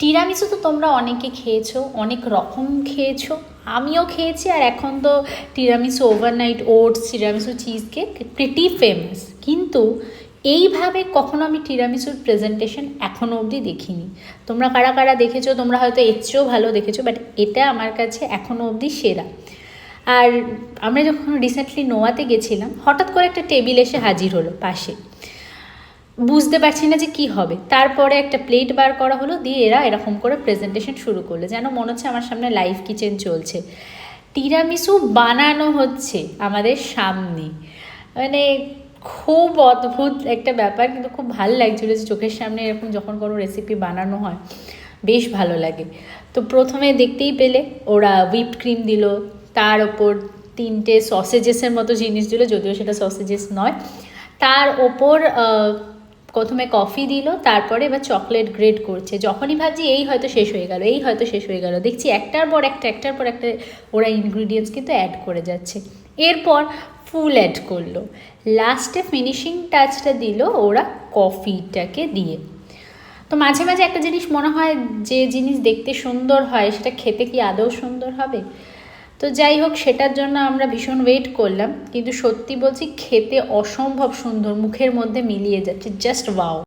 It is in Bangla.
টিরামিসু তো তোমরা অনেকে খেয়েছো, অনেক রকম খেয়েছো, আমিও খেয়েছি। আর এখন তো tiramisu overnight oats, tiramisu cheese cake pretty famous. কিন্তু এইভাবে কখনো আমি টিরামিসুর প্রেজেন্টেশন এখনও অবধি দেখিনি। তোমরা কারা কারা দেখেছো, তোমরা হয়তো এর চেয়েও ভালো দেখেছো, বাট এটা আমার কাছে এখনও অবধি সেরা। আর আমরা যখন রিসেন্টলি নোয়াতে গেছিলাম, হঠাৎ করে একটা টেবিল এসে হাজির হলো পাশে, বুঝতে পারছি না যে কি হবে। তারপরে একটা প্লেট বার করা হলো, দিয়ে এরা এরকম করে প্রেজেন্টেশন শুরু করলো, যেন মনে হচ্ছে আমার সামনে লাইভ কিচেন চলছে, টিরামিসু বানানো হচ্ছে আমাদের সামনে। মানে খুব অদ্ভুত একটা ব্যাপার, কিন্তু খুব ভালো লাগছিলো যে চোখের সামনে এরকম যখন কোনো রেসিপি বানানো হয় বেশ ভালো লাগে। তো প্রথমে দেখতেই পেলে ওরা হুইপ ক্রিম দিল, তার ওপর 3টে সসেজেসের মতো জিনিস দিল, যদিও সেটা সসেজেস নয়। তার ওপর প্রথমে কফি দিল, তারপরে এবার চকলেট গ্রেড করছে। যখনই ভাবছি এই হয়তো শেষ হয়ে গেল, এই হয়তো শেষ হয়ে গেল, দেখছি একটার পর একটা ওরা ইনগ্রিডিয়েন্টস কিন্তু অ্যাড করে যাচ্ছে। এরপর ফুল অ্যাড করলো, লাস্টে ফিনিশিং টাচটা দিল ওরা কফিটাকে দিয়ে। তো মাঝে মাঝে একটা জিনিস মনে হয়, যে জিনিস দেখতে সুন্দর হয় সেটা খেতে কি আদৌ সুন্দর হবে? তো যাই হোক, সেটার জন্য আমরা ভীষণ ওয়েট করলাম, কিন্তু সত্যি বলছি খেতে অসম্ভব সুন্দর, মুখের মধ্যে মিলিয়ে যাচ্ছে, জাস্ট ওয়াও।